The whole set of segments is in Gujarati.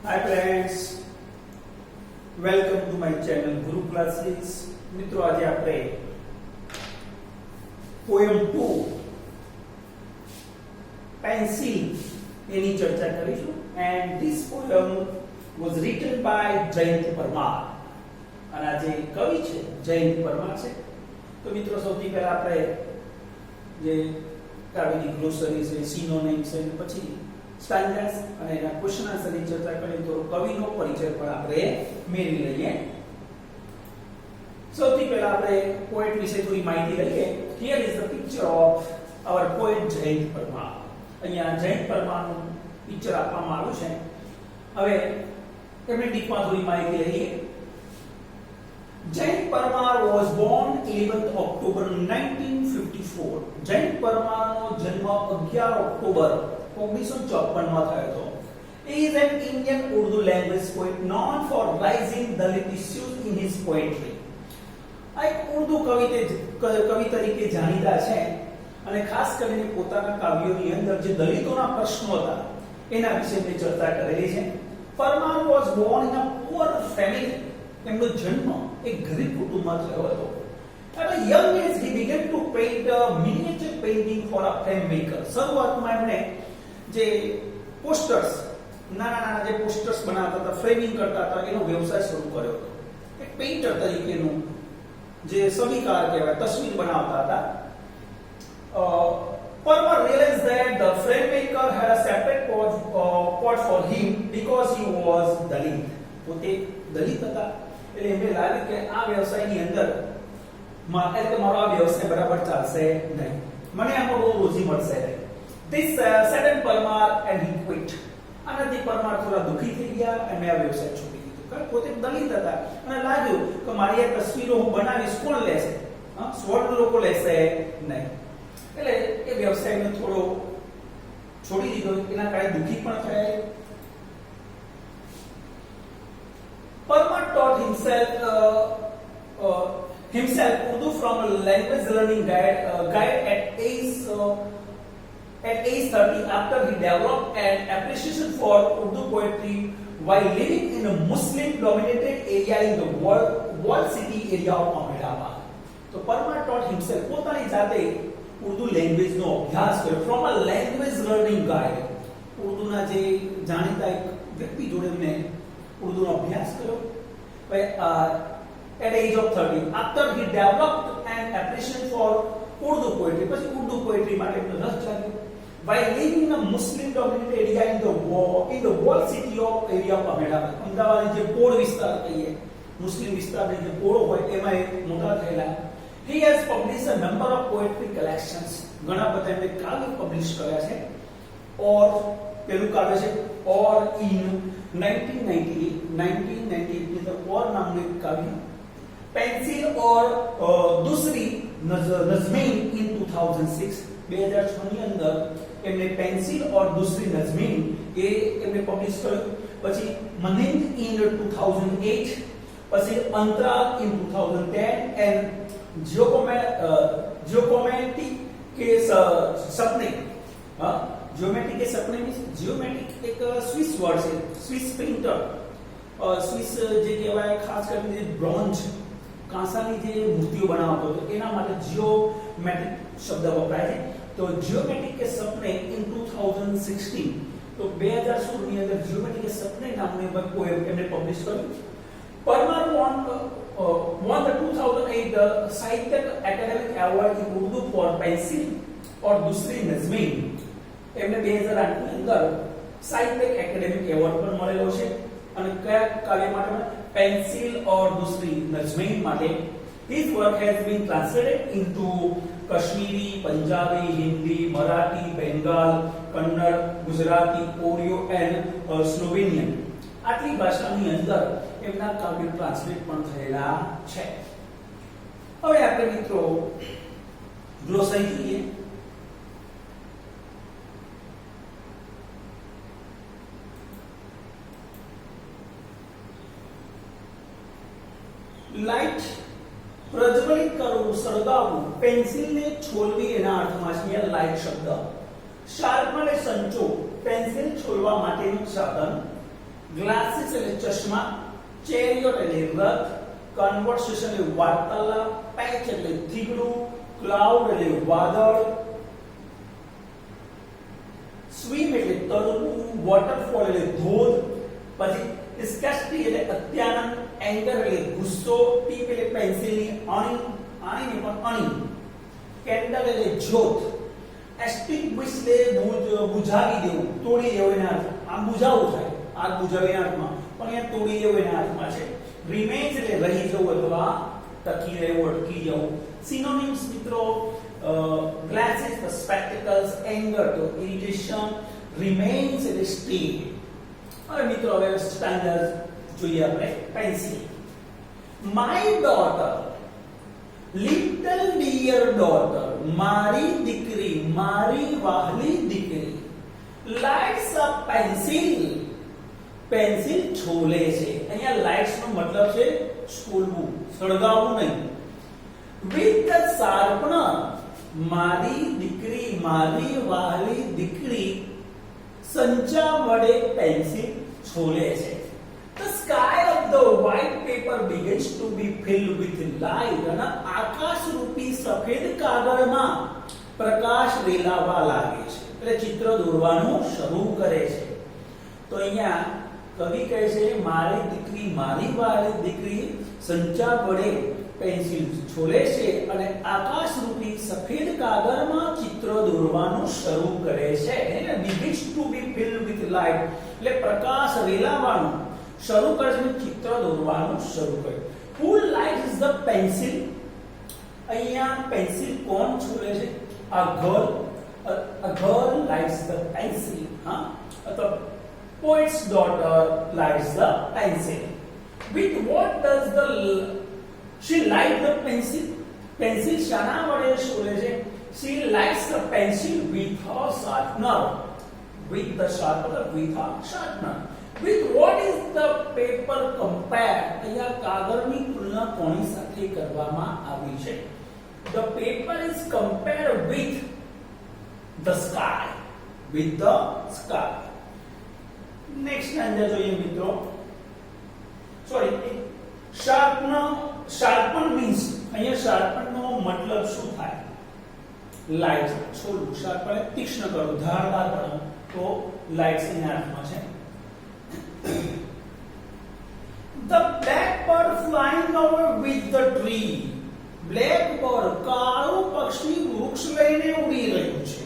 Hi friends, welcome to my channel Guru Classes. મિત્રો આજે આપણે poem 2 pencil એની ચર્ચા કરીશું and this poem was written by Jayant Parmar અને આ જે કવિ છે જયંત પરમાર છે. તો મિત્રો સૌથી પહેલા આપણે જે કવિની ગ્લોસરી છે, સિનોનિમ્સ છે, પછી સ્ટાન્જાસ અને એના ક્વેશ્ચન આન્સરની ચર્ચા કરીએ તો કવિનો પરિચય પણ આપણે મેળવી લઈએ. સૌથી પહેલા આપણે પોએટ વિશે થોડી માહિતી લઈએ. Here is the picture of our poet Jayant Parmar. અહીંયા જયંત પરમારનું પિક્ચર આપવામાં આવ્યું છે. હવે એમની ડીપમાં થોડી માહિતી લઈએ. Jayant Parmar was born 11th October 1954. Jayant પરમારનો જન્મ 11 ઓક્ટોબર 1954 માં થયો હતો. He is an Indian Urdu language poet known for raising Dalit issues in his poetry. આ એક ઉર્દુ કવિ તરીકે જાણીતા છે અને ખાસ કરીને પોતાના કાવ્યોની અંદર જે દલિતોના પ્રશ્નો હતા એના વિશે મેં ચર્ચા કરેલી છે. Parmar was born in a poor family. એમનો જન્મ એક ગરીબ કુટુંબમાં થયો હતો. At a young age he began to paint miniature painting for a frame maker. શરૂઆતમાં એમણે જે પોસ્ટર્સ નાના જે પોસ્ટર્સ બનાવતા હતા, ફ્રેમિંગ કરતા હતા, એનો વ્યવસાય શરૂ કર્યો હતો. એક પેઇન્ટર તરીકેનું જે છબીકાર કહેવાય, તસવીર બનાવતા હતા. Parmar realized that the frame maker had a separate pot for him because he was Dalit. પોતે દલિત હતા એટલે એમને લાગ્યું કે આ વ્યવસાયની અંદર મારો આ વ્યવસાય બરાબર ચાલશે નહીં, મને આમાં બહુ રોજી મળશે નહીં. This saddened Parmar and he quit. આનાથી પરમાર થોડા દુખી થઈ ગયા અને આ વ્યવસાય છોડી દીધો. કારણ પોતે દલિત હતા અને લાગ્યું કે મારી આ તસવીરો હું બનાવીશ, કોણ લેશે? સ્વર્ણ લોકો લેશે નહીં. એટલે એ વ્યવસાયને થોડો છોડી દીધો. એના કારણે દુખી પણ થયા. Parmar taught himself Urdu from a language learning guide at age 30 after he developed an appreciation for Urdu poetry while living in a Muslim dominated area in the walled city area of Ahmedabad. So Parmar taught himself પોતાની જાતે ઉર્દુ લેંગ્વેજ નો અભ્યાસ કર્યો from a language learning guide. ઉર્દુના જે જાણીતા એક વ્યક્તિ જોડે મેં ઉર્દુનો અભ્યાસ કર્યો. At age of 30 after he developed an appreciation for Urdu poetry, પછી ઉર્દુ પોએટ્રી માટે એમને રસ જાગ્યો. While living in a Muslim dominated area in the walled city of area of Ahmedabad, અમદાવાદની જે પોળ વિસ્તાર કહીએ, મુસ્લિમ વિસ્તારની જે પોળો હોય એમાં મોટા થયેલા. He has published a number of poetry collections. ઘણા બધા એમણે કાવ્ય પબ્લિશ કર્યા છે. और પેલું કાવ્ય છે और in 1998 ની તો और નામનું એક કાવ્ય, पेंसिल और दूसरी नज़मीन in 2006 2006 ની અંદર એમને પેન્સિલ और दूसरी नज़मीन એ એમને પબ્લિશ કર્યું. પછી મનિંદ in 2008, પછી અંતરા in 2010 and जियोमेट्रिक के सपने. जियोमेट्रिक के सपने मींस जियोमेट्रिक एक स्विस वर्ड છે, સ્વિસ પ્રિન્ટર. સ્વિસ જે કહેવાય ખાસ કરીને બ્રોન્ઝ કાંસાની જે મૂર્તિઓ બનાવતો હતો એના માટે જીઓમેટ્રિક શબ્દ વપરાય છે. તો જીઓમેટ્રિક કે સપને ઇન 2016 તો 2016 ની અંદર જીઓમેટ્રિક કે સપને નામનું એક પોએમ એમને પબ્લિશ કર્યું. પરમાર won the 2008 સાહિત્ય academic award in Urdu for pencil और दूसरी नज़मीन. એમને 2008 ની અંદર સાહિત્ય એકેડેમિક એવોર્ડ પણ મળેલો છે. અને કયા કાવ્ય માટે? पेंसिल और दूसरी नज़मीन माटे. His work has been translated into Kashmiri, Punjabi, Hindi, Marathi, Bengal, Kannada, Gujarati, Oriyo and Slovenian. આટલી ભાષાની અંદર એમના કાવ્ય ટ્રાન્સલેટ પણ થયેલા છે. હવે આપણે મિત્રો ગ્લોસરી જોઈએ. લાઇટ પ્રજ્વલિત કરવું, સળગાવવું, પેન્સિલને છોલવી એના અર્થમાં છે લાઇટ શબ્દ. શાર્પનર એ સંચો, પેન્સિલ છોલવા માટેનું સાધન. ગ્લાસીસ એટલે ચશ્મા, ચેરિયોટ એટલે રથ, કન્વર્સેશન એટલે વાર્તાલાપ, પેચ એટલે થીગડું, ક્લાઉડ એટલે વાદળ, સ્વિમ એટલે તરવું, વોટરફોલ એટલે ધોધ, પછી સ્કેસ્ટી એટલે અત્યાનંદ, એંગર એટલે ગુસ્સો, ટીપ એટલે પેન્સિલની અણી, આણીને પણ અણી, કેન્ડલ એટલે જ્યોત, એક્સટિંગ્વિશ એટલે બુઝાવી દેવું, તોડી દેવું એના અર્થ, આમ બુઝાવવું થાય, આગ બુઝાવીના અર્થમાં, પણ અહીંયા તોડી દેવું એના અર્થમાં છે. રિમેન્સ એટલે રહી જવું અથવા ટકી રહેવું, અટકી જવું. સિનોનિમ્સ મિત્રો, glasses the spectacles, anger તો irritation, remains એટલે stay. હવે મિત્રો હવે સ્ટાન્ડર્ડ જોઈએ આપણે. Pencil. My daughter, little dear daughter, મારી દીકરી, મારી વહાલી દીકરી, lights a pencil, pencil chole છે. અહીંયા લાઇટ્સ નો મતલબ છે છોલવું, સળગાવવું નહીં. with the sharpener, મારી દીકરી, મારી વહાલી દીકરી સંચા વડે પેન્સિલ છોલે છે. The sky of the white paper begins to be filled with light, અને આકાશરૂપી સફેદ કાગળમાં પ્રકાશ રેલાવા લાગે છે. એટલે ચિત્ર દોરવાનું શરૂ કરે છે. તો અહીંયા કવિ કહે છે મારી દીકરી, મારી વહાલી દીકરી સંચા વડે પેન્સિલ છોલે છે અને આકાશરૂપી સફેદ કાગળમાં ચિત્ર દોરવાનું શરૂ કરે છે. એટલે begins to be filled with light, એટલે પ્રકાશ રેલાવાનું શરૂ કરે છે, ચિત્ર દોરવાનું શરૂ કરે. Who lights the pencil? અહીંયા પેન્સિલ કોણ છોલે છે? a girl lights the pencil. હા, અથવા poet's daughter lights the pencil. With what does she light the pencil? Pencil શાના વડે છોલે છે? She lights the pencil with her sharpener. With the sharpener, with her sharpener. With what is the paper compared? અહીંયા કાગળની તુલના કોની સાથે કરવામાં આવી છે? The paper is compared with the sky. With the sky. Next અંદર જોઈએ મિત્રો. Sorry, sharpen means, અહીંયા sharpen નો મતલબ શું થાય? લાઇટ છોડવું, sharpen તીક્ષ્ણ કરવું, ધારદાર કરવું, તો લાઇટ્સ એના અર્થમાં છે. The blackbird flying over with the tree. Blackbird કાળું પક્ષી વૃક્ષ લઈને ઉડી રહ્યું છે.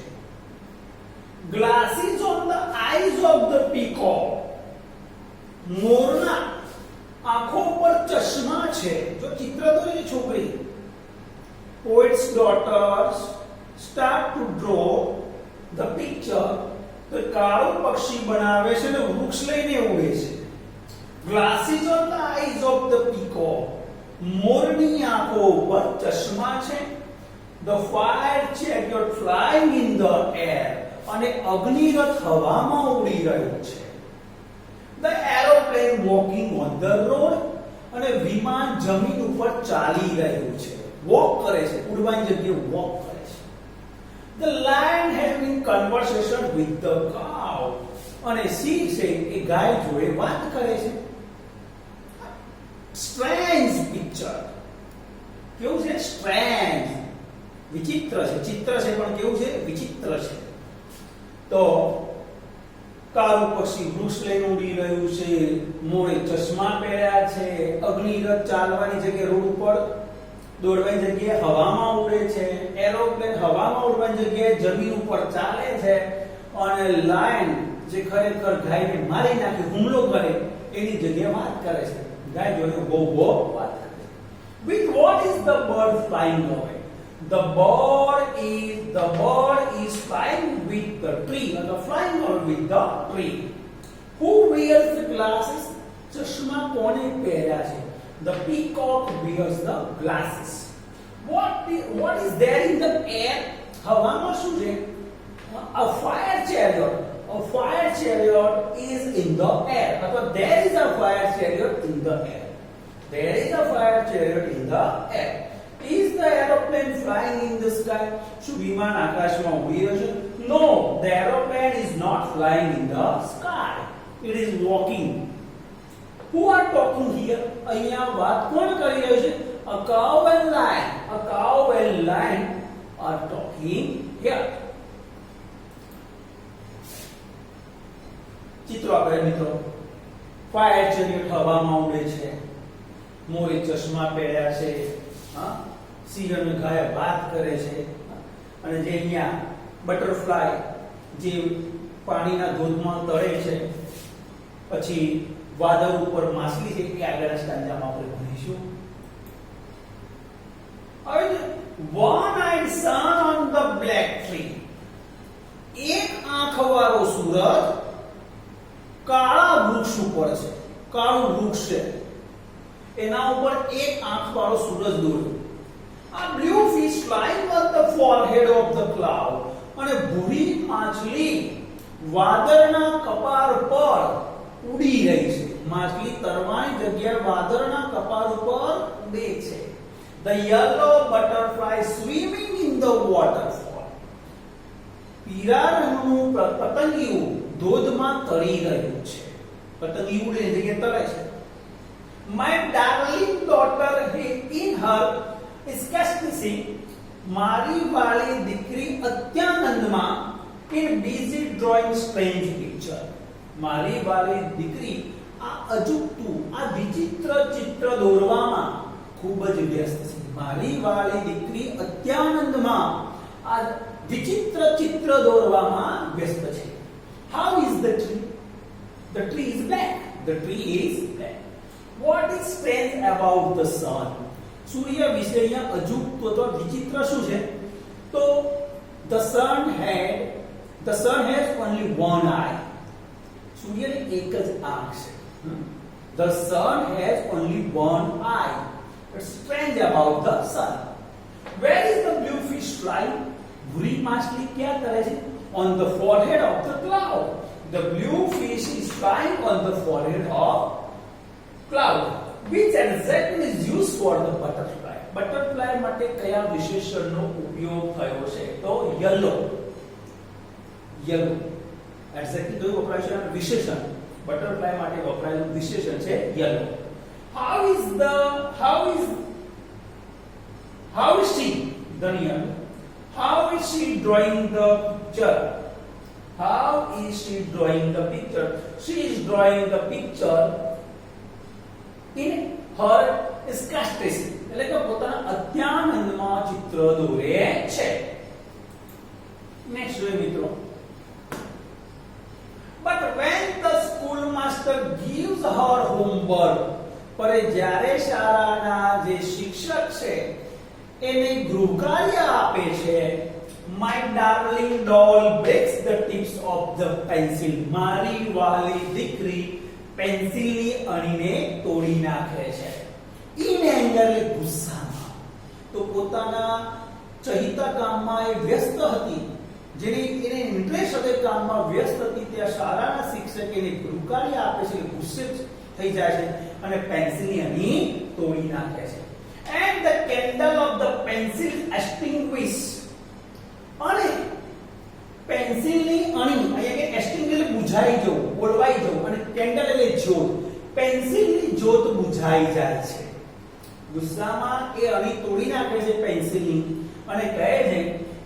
Glasses on the eyes of the peacock. મોરના આંખો પર ચશ્મા છે. જો ચિત્ર દોરી છોકરી. Poet's daughters start to draw the picture. તો કાળું પક્ષી બનાવે છે અને વૃક્ષ લઈને ઉડે છે. Glasses on the eyes of the peacock. મોરની આંખો ઉપર ચશ્મા છે. The fire chariot flying in the air. અને અગ્નિરથ હવામાં ઉડી રહ્યો છે. The aeroplane walking on the road. અને વિમાન જમીન ઉપર ચાલી રહ્યું છે, વોક કરે છે, ઉડવાની જગ્યાએ વોક કરે છે. The lion having conversation with the cow. અને સિંહ છે એ ગાય જોડે વાત કરે છે. Strange picture. કેવું છે? Strange. વિચિત્ર છે. ચિત્ર છે પણ કેવું છે? વિચિત્ર છે. તો કાળું પક્ષી વૃક્ષ લઈને ઉડી રહ્યું છે, મોરે ચશ્મા પહેર્યા છે, અગ્નિરથ ચાલવાની જગ્યાએ રોડ ઉપર દોડવાની જગ્યાએ હવામાં ઉડે છે, એરોપ્લેન હવામાં ઉડવાની જગ્યાએ જમીન ઉપર ચાલે છે, અને લાયન જે ખરેખર ગાયને મારી નાખે, હુમલો કરે, એની જગ્યાએ વાત કરે છે. ગાય જોડે બહુ વાત કરે છે. With what is the bird flying away? The bird is flying with the tree, or the flying over with the tree. Who wears the glasses? ચશ્મા કોને પહેર્યા છે? The peacock wears the glasses. What is there in the air? હવામાં શું છે? A fire chariot. A fire chariot is in the air. અથવા there is a fire chariot in the air. There is a fire chariot in the air. Is the aeroplane flying in the sky? શું વિમાન આકાશમાં ઉડી રહ્યું છે? No, the aeroplane is not flying in the sky. It is walking who are talking here? અહીંયા વાત કોણ કરી રહ્યું છે? A cow and lion. A cow and lion are talking here. ચિત્રો આપણે મિત્રો ફાયર ચેરિયટ હવામાં ઉડે છે, મોરે ચશ્મા પહેર્યા છે, હા, સિંહ અને ગાય વાત કરે છે, અને જે અહીંયા બટરફ્લાય જે પાણીના ધોધમાં તળે છે, પછી વાદળ ઉપર માછલી છે, એ આગળના સ્ટાન્જામાં આપણે ભણીશું. હવે one-eyed sun on the black tree. એક આંખવાળો સૂરજ કાળા વૃક્ષ ઉપર છે, કાળું વૃક્ષ છે, એના ઉપર એક આંખવાળો સૂરજ દોર્યો. આ blue fish flying on the forehead of the cloud. અને ભૂરી માછલી વાદળના કપાળ પર ઉડી રહી છે. માછલી તરવાની જગ્યાએ વાદળના કપાળ ઉપર ઉડે છે. The yellow butterfly swimming in the waterfall. પીળા રંગનું પતંગિયું ધોધમાં તરી રહ્યું છે. પતંગિયું ઉડે છે કે તરે છે. My darling daughter in her ecstasy. મારી વાલી દીકરી અત્યાનંદમાં in busy drawing strange picture. મારી વાલી દીકરી આ અજુગતું, આ વિચિત્ર ચિત્ર દોરવામાં ખૂબ જ વ્યસ્ત છે. મારી વાલી દીકરી અત્યાનંદમાં આ વિચિત્ર ચિત્ર દોરવામાં વ્યસ્ત છે. How is the tree? The tree is black. The tree is black. What is strange about the sun? સૂર્ય વિશે અહીંયા અજુગતું અથવા વિચિત્ર શું છે? તો the sun has only one eye. સૂર્યની એક જ આંખ છે. The sun has only one eye. It's strange about the sun. Where is the blue fish flying? ભૂરી માછલી ક્યાં તરે છે? On the forehead of the cloud. The blue fish is flying on the forehead of cloud. Which adjective is used for the butterfly? Butterfly માટે કયા વિશેષણનો ઉપયોગ થયો છે? તો yellow. Yellow. Adjective કયું વપરાય છે? વિશેષણ. બટરફ્લાય માટે વપરાયેલું વિશેષણ છે yellow. How is she? Daniel. How is she drawing the picture? How is she drawing the picture? She is drawing the picture in her ecstasy. એટલે કે પોતાના અત્યાનંદમાં ચિત્ર દોરે છે. નેક્સ્ટ જોઈએ મિત્રો. But when the schoolmaster gives her homework, પર જ્યારે શાળાના જે શિક્ષક છે એને ગૃહકાર્ય આપે છે, my darling doll breaks the tips of the pencil. મારી વાલી દીકરી પેન્સિલની અણીને તોડી નાખે છે. in anger, ગુસ્સામાં. તો પોતાના ચહિતા કામમાં એ વ્યસ્ત હતી, જેને એને ઇન્ટરેસ્ટ હતો કામમાં વ્યસ્ત હતી, ત્યાં શાળાના શિક્ષક એને ગૃહકાર્ય આપે છે, ગુસ્સે થઈ જાય છે અને પેન્સિલની અણી તોડી નાખે છે. and the candle of the pencil extinguished. અને પેન્સિલની અણી અહીંયા કે એક્સટિંગ્વિશ એટલે બુઝાઈ જવું, ઓલવાઈ જવું, અને કેન્ડલ એટલે જ્યોત. પેન્સિલની જ્યોત બુઝાઈ જાય છે. ગુસ્સામાં એ અણી તોડી નાખે છે પેન્સિલની અને કહે છે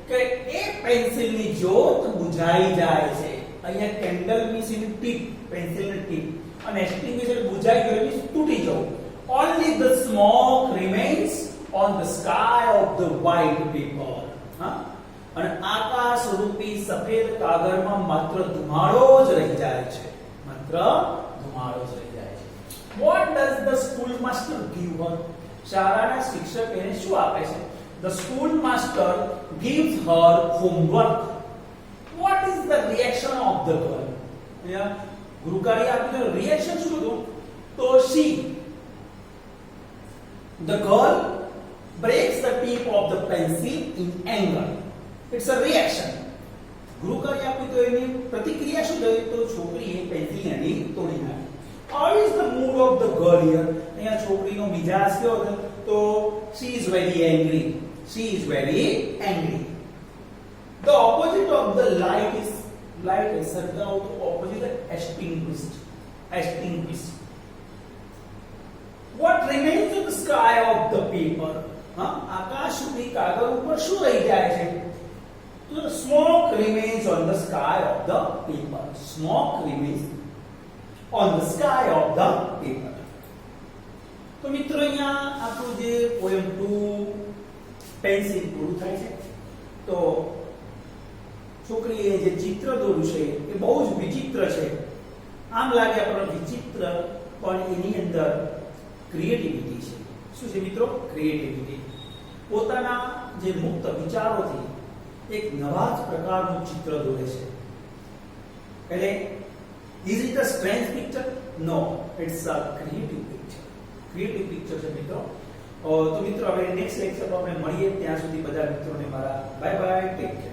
કે એ પેન્સિલની જ્યોત બુઝાઈ જાય છે. અહીંયા કેન્ડલ મીન્સ ઇન ટીપ, પેન્સિલની ટીપ, અને એક્સટિંગ્વિશ એટલે બુઝાઈ ગયું એટલે તૂટી જવું. only the smoke remains on the sky of the white paper. હા, અને આકાશ રૂપી સફેદ કાગળમાં માત્ર ધુમાડો જ રહી જાય છે. માત્ર ધુમાડો જ રહી જાય છે. what does the schoolmaster give her? શાળાના શિક્ષક એને શું આપે છે? the schoolmaster gives her homework. what is the reaction of the girl? અહીંયા ગૃહકાર્ય આપ્યું, રિએક્શન શું હતું? તો the girl breaks the tip of the pencil in anger. It's a reaction. ગૃહકાર્ય આપ્યું તો એની પ્રતિક્રિયા શું થઈ? તો છોકરીએ પેન્સિલની અણી તોડી નાખી. How is the mood of the girl here? અહીંયા છોકરીનો મિજાજ કેવો છે? તો she is very angry. She is very angry. The opposite of the light is સળગાવ, તો opposite extinguished. extinguished. remains on the sky of the paper? હા, આકાશરૂપી કાગળ ઉપર શું રહી જાય છે? તો smoke remains on the sky of the paper. Smoke remains on the sky of the paper. તો મિત્રો અહીંયા આપણું જે પોએમ 2 પેન્સિલ પૂરું થાય છે. તો છોકરીએ જે ચિત્ર દોર્યું છે એ બહુ જ વિચિત્ર છે. આમ લાગે આપણને વિચિત્ર, પણ એની અંદર ક્રિએટિવિટી છે. શું છે મિત્રો? ક્રિએટિવિટી. પોતાના જે મુક્ત વિચારોથી એક નવા જ પ્રકારનું ચિત્ર દોરે છે. એટલે is it a strange picture? No, it's a creative picture. Creative picture છે મિત્રો. તો મિત્રો હવે નેક્સ્ટ લેક્ચરમાં આપણે મળીએ. ત્યાં સુધી બધા મિત્રોને મારા બાય બાય, ટેક કેર.